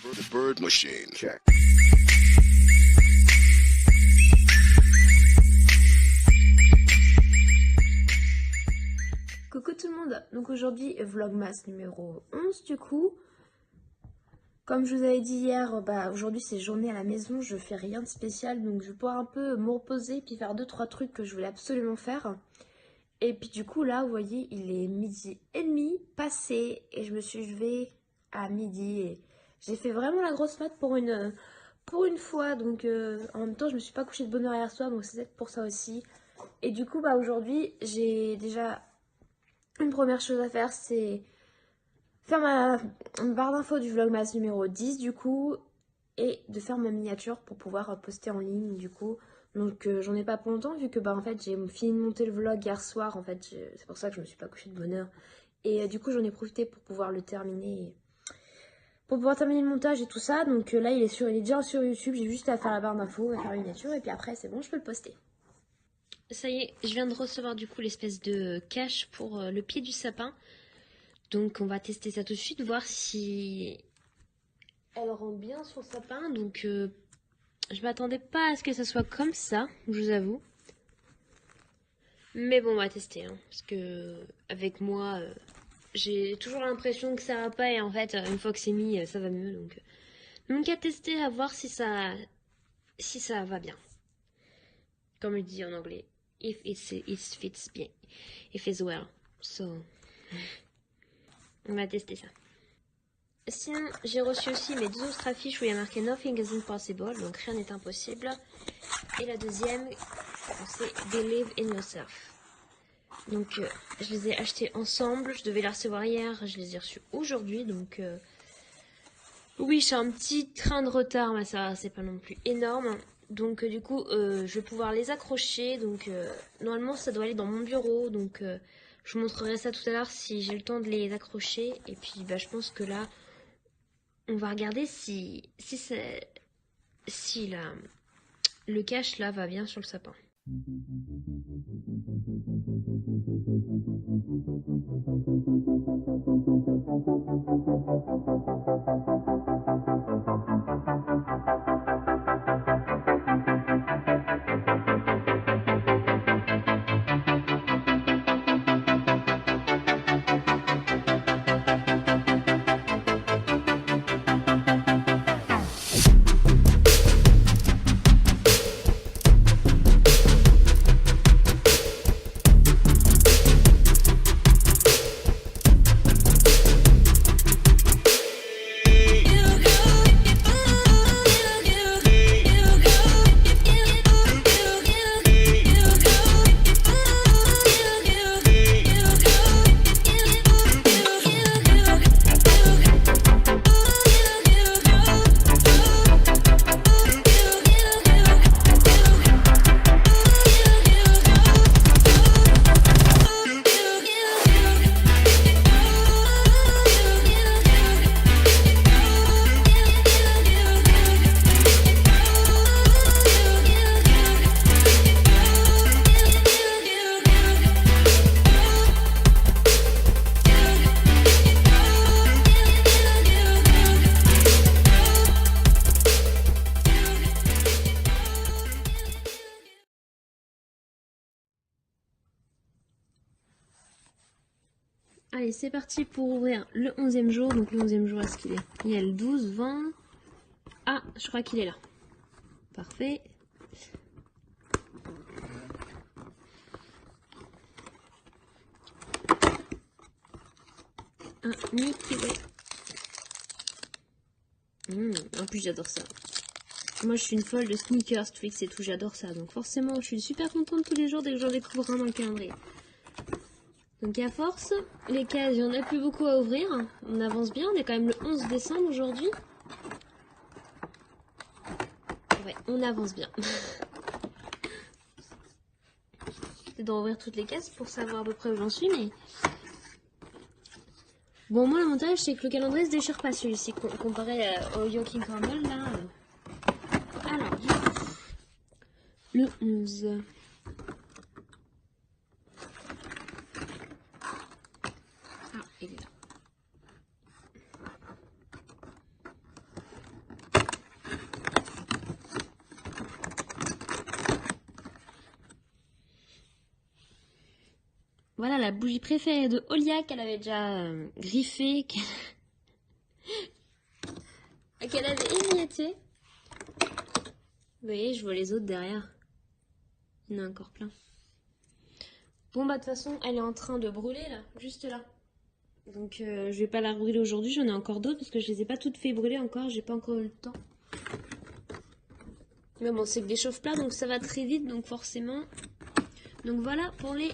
The Bird Machine. Check. Coucou tout le monde, donc aujourd'hui vlogmas numéro 11 du coup. Comme je vous avais dit hier, aujourd'hui c'est journée à la maison, je fais rien de spécial, donc je vais pouvoir un peu me reposer puis faire 2-3 trucs que je voulais absolument faire. Et puis du coup là vous voyez il est 12h30 passé et je me suis levée à midi et j'ai fait vraiment la grosse mat pour une fois, donc en même temps je me suis pas couchée de bonne heure hier soir, donc c'est peut-être pour ça aussi. Et du coup aujourd'hui j'ai déjà une première chose à faire, c'est faire ma barre d'infos du vlogmas numéro 10 du coup, et de faire ma miniature pour pouvoir poster en ligne du coup. Donc j'en ai pas pour longtemps vu que en fait j'ai fini de monter le vlog hier soir, en fait c'est pour ça que je me suis pas couchée de bonne heure. Et du coup j'en ai profité pour pouvoir le terminer, pour pouvoir terminer le montage et tout ça. Donc là il est déjà sur YouTube, j'ai juste à faire la barre d'infos, à faire la miniature et puis après c'est bon, je peux le poster. Ça y est, je viens de recevoir du coup l'espèce de cache pour le pied du sapin. Donc on va tester ça tout de suite, voir si elle rend bien sur le sapin. Donc je m'attendais pas à ce que ça soit comme ça, je vous avoue. Mais bon, on va tester, hein, parce que avec moi, j'ai toujours l'impression que ça va pas et en fait, une fois que c'est mis, ça va mieux. Donc à tester, à voir si ça va bien. Comme il dit en anglais, if it fits bien, if it's well. So, on va tester ça. Sinon, j'ai reçu aussi mes 2 autres affiches où il y a marqué Nothing is impossible, donc rien n'est impossible. Et la deuxième, c'est Believe in yourself. Donc, je les ai achetées ensemble, je devais les recevoir hier, je les ai reçues aujourd'hui, donc oui, j'ai un petit train de retard, mais ça c'est pas non plus énorme. Donc du coup, je vais pouvoir les accrocher, donc normalement ça doit aller dans mon bureau, donc je vous montrerai ça tout à l'heure si j'ai le temps de les accrocher. Et puis je pense que là, on va regarder si le cache là va bien sur le sapin. Allez, c'est parti pour ouvrir le 11e jour. Donc le 11e jour, est-ce qu'il est? Il y a le 12, 20... Ah, je crois qu'il est là. Parfait. Un Mickey Way. En plus, j'adore ça. Moi, je suis une folle de sneakers, Twix et tout. J'adore ça. Donc forcément, je suis super contente tous les jours dès que j'en découvre un dans le calendrier. Donc à force, les cases, il n'y en a plus beaucoup à ouvrir. On avance bien, on est quand même le 11 décembre aujourd'hui. Ouais, on avance bien. C'est d'ouvrir toutes les cases pour savoir à peu près où j'en suis, mais... Bon, moi, l'avantage, c'est que le calendrier se déchire pas celui-ci, comparé au Yoki Caramel, là. Alors, du coup, le 11... Ah, il est là. Voilà la bougie préférée de Olia qu'elle avait déjà griffée, qu'elle avait émiettée. Vous voyez, je vois les autres derrière. Il y en a encore plein. Bon bah de toute façon, elle est en train de brûler là, juste là. Donc je vais pas la brûler aujourd'hui, j'en ai encore d'autres parce que je les ai pas toutes fait brûler encore, j'ai pas encore eu le temps. Mais bon, c'est que des chauffe-plats, donc ça va très vite, donc forcément. Donc voilà pour les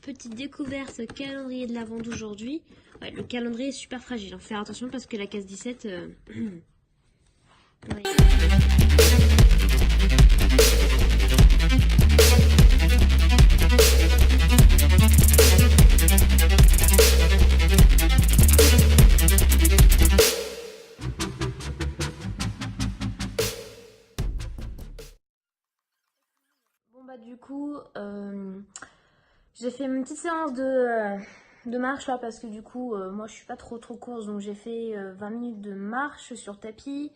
petites découvertes calendrier de l'Avent d'aujourd'hui. Ouais, le calendrier est super fragile, hein. Faire attention parce que la case 17... ouais. Bon bah du coup, j'ai fait une petite séance de marche là parce que du coup, moi je suis pas trop course, donc j'ai fait 20 minutes de marche sur tapis.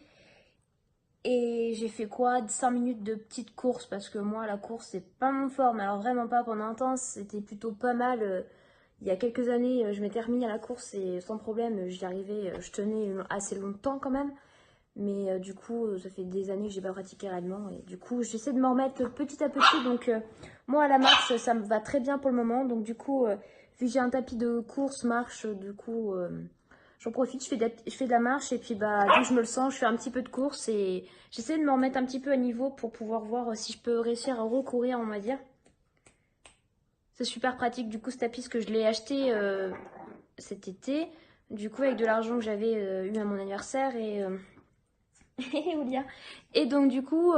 Et j'ai fait quoi? 5 minutes de petite course parce que moi la course c'est pas mon fort, mais alors vraiment pas pendant un temps, c'était plutôt pas mal. Il y a quelques années je m'étais remis à la course et sans problème j'y arrivais, je tenais assez longtemps quand même. Mais du coup ça fait des années que j'ai pas pratiqué réellement et du coup j'essaie de m'en remettre petit à petit. Donc moi la marche ça me va très bien pour le moment. Donc du coup vu que j'ai un tapis de course marche, du coup... j'en profite, je fais de la marche et puis bah dès que je me le sens, je fais un petit peu de course et j'essaie de me remettre un petit peu à niveau pour pouvoir voir si je peux réussir à recourir, on va dire. C'est super pratique du coup ce tapis que je l'ai acheté cet été, du coup avec de l'argent que j'avais eu à mon anniversaire et Olia. Et donc du coup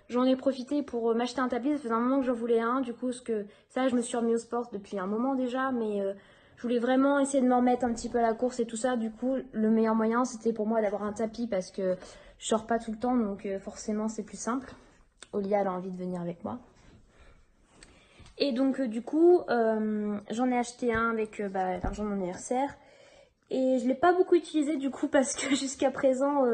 j'en ai profité pour m'acheter un tapis, ça faisait un moment que j'en voulais un, du coup parce que ça je me suis remis au sport depuis un moment déjà, mais je voulais vraiment essayer de m'en remettre un petit peu à la course et tout ça. Du coup le meilleur moyen c'était pour moi d'avoir un tapis parce que je sors pas tout le temps, donc forcément c'est plus simple. Olia elle a envie de venir avec moi. Et donc du coup j'en ai acheté un avec l'argent de mon anniversaire et je l'ai pas beaucoup utilisé du coup parce que jusqu'à présent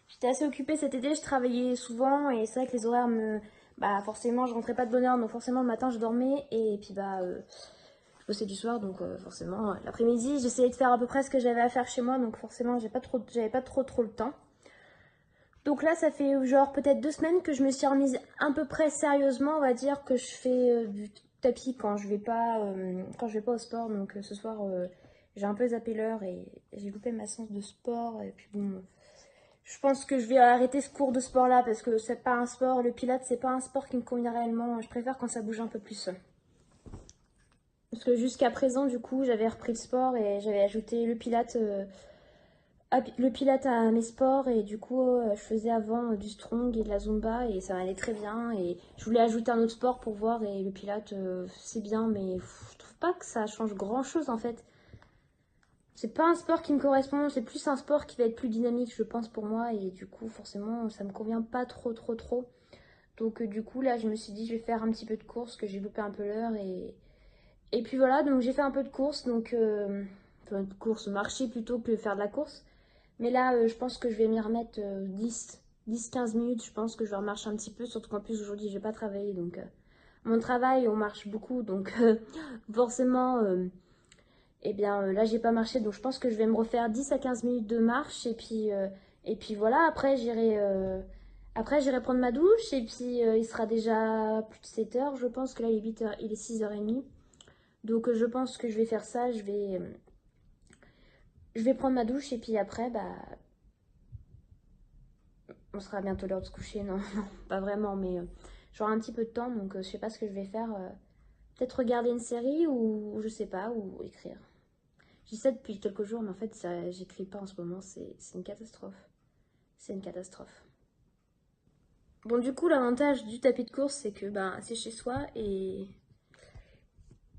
j'étais assez occupée cet été, je travaillais souvent et c'est vrai que les horaires me... Bah forcément je rentrais pas de bonne heure, donc forcément le matin je dormais et puis je bossais du soir, donc forcément l'après-midi j'essayais de faire à peu près ce que j'avais à faire chez moi, donc forcément j'avais pas trop le temps. Donc là ça fait genre peut-être 2 semaines que je me suis remise à peu près sérieusement, on va dire que je fais du tapis quand je vais pas au sport, donc ce soir j'ai un peu zappé l'heure et j'ai loupé ma séance de sport et puis bon... Je pense que je vais arrêter ce cours de sport là parce que c'est pas un sport, le pilates c'est pas un sport qui me convient réellement, je préfère quand ça bouge un peu plus. Parce que jusqu'à présent du coup j'avais repris le sport et j'avais ajouté le pilate à mes sports et du coup je faisais avant du strong et de la zumba et ça allait très bien et je voulais ajouter un autre sport pour voir et le pilate c'est bien mais je trouve pas que ça change grand chose en fait. C'est pas un sport qui me correspond, c'est plus un sport qui va être plus dynamique, je pense, pour moi. Et du coup, forcément, ça me convient pas trop. Donc, du coup, là, je me suis dit, je vais faire un petit peu de course, que j'ai loupé un peu l'heure. Et puis voilà, donc j'ai fait un peu de course. Donc, enfin, de course, marcher plutôt que faire de la course. Mais là, je pense que je vais m'y remettre 10-15 minutes. Je pense que je vais remarcher un petit peu, surtout qu'en plus, aujourd'hui, je vais pas travailler. Donc, mon travail, on marche beaucoup. Donc, forcément... eh bien là j'ai pas marché, donc je pense que je vais me refaire 10 à 15 minutes de marche et puis voilà, après j'irai prendre ma douche et puis il sera déjà plus de 7 heures, je pense que là il est 8h, il est 6h30. Donc je pense que je vais faire ça, je vais prendre ma douche et puis après on sera bientôt l'heure de se coucher, non, non, pas vraiment, mais j'aurai un petit peu de temps, donc je sais pas ce que je vais faire, peut-être regarder une série ou je sais pas, ou écrire. Je dis ça depuis quelques jours, mais en fait, j'écris pas en ce moment, c'est une catastrophe. C'est une catastrophe. Bon, du coup, l'avantage du tapis de course, c'est que c'est chez soi et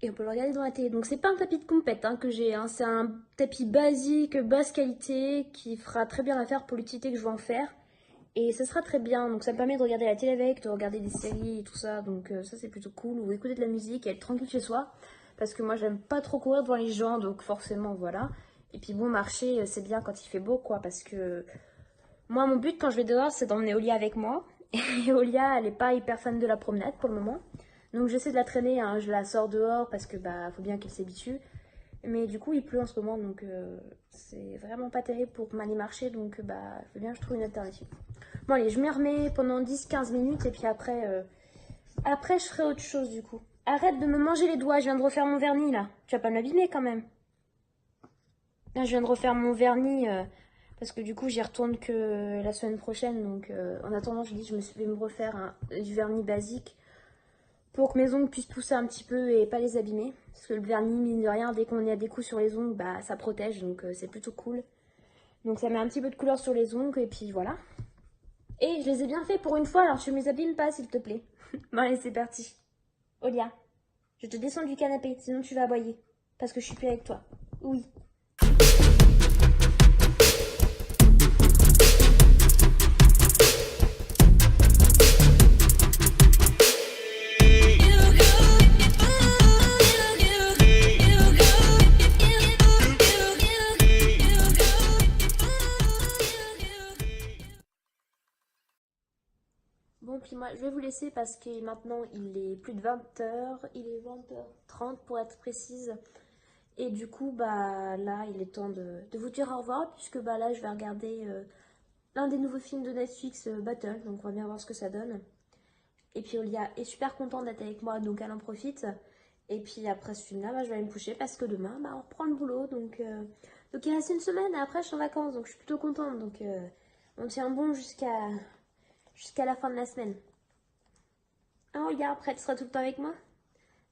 on peut le regarder dans la télé. Donc, c'est pas un tapis de compète que j'ai, hein. C'est un tapis basique, basse qualité, qui fera très bien l'affaire pour l'utilité que je veux en faire. Et ça sera très bien, donc ça me permet de regarder la télé avec, de regarder des séries et tout ça. Donc, ça, c'est plutôt cool. Ou écouter de la musique et être tranquille chez soi. Parce que moi j'aime pas trop courir devant les gens, donc forcément voilà. Et puis bon, marcher c'est bien quand il fait beau quoi, parce que moi mon but quand je vais dehors c'est d'emmener Olia avec moi. Et Olia elle est pas hyper fan de la promenade pour le moment. Donc j'essaie de la traîner, hein, je la sors dehors parce que bah faut bien qu'elle s'habitue. Mais du coup il pleut en ce moment donc c'est vraiment pas terrible pour m'aller marcher, donc bah il faut bien que je trouve une alternative. Bon allez, je me remets pendant 10-15 minutes et puis après, après je ferai autre chose du coup. Arrête de me manger les doigts, je viens de refaire mon vernis là. Tu vas pas m'abîmer quand même. Là je viens de refaire mon vernis parce que du coup j'y retourne que la semaine prochaine. Donc en attendant je dis je vais me refaire du vernis basique pour que mes ongles puissent pousser un petit peu et pas les abîmer. Parce que le vernis, mine de rien, dès qu'on a des coups sur les ongles, bah ça protège, donc c'est plutôt cool. Donc ça met un petit peu de couleur sur les ongles et puis voilà. Et je les ai bien fait pour une fois, alors tu ne les abîmes pas s'il te plaît. Bon allez c'est parti. Olia, je te descends du canapé, sinon tu vas aboyer. Parce que je suis plus avec toi. Oui. Bon, puis moi, je vais vous laisser parce que maintenant, il est plus de 20h. Il est 20h30 pour être précise. Et du coup, bah là, il est temps de vous dire au revoir. Puisque bah là, je vais regarder l'un des nouveaux films de Netflix, Battle. Donc, on va bien voir ce que ça donne. Et puis, Olia est super contente d'être avec moi. Donc, elle en profite. Et puis, après ce film-là, bah, je vais aller me coucher. Parce que demain, bah, on reprend le boulot. Donc il reste une semaine. Et après, je suis en vacances. Donc, je suis plutôt contente. Donc, on tient bon jusqu'à la fin de la semaine. Ah, regarde, après, elle sera tout le temps avec moi.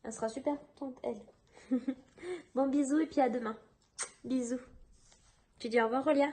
Elle sera super contente, elle. Bon, bisous et puis à demain. Bisous. Tu dis au revoir, Olia?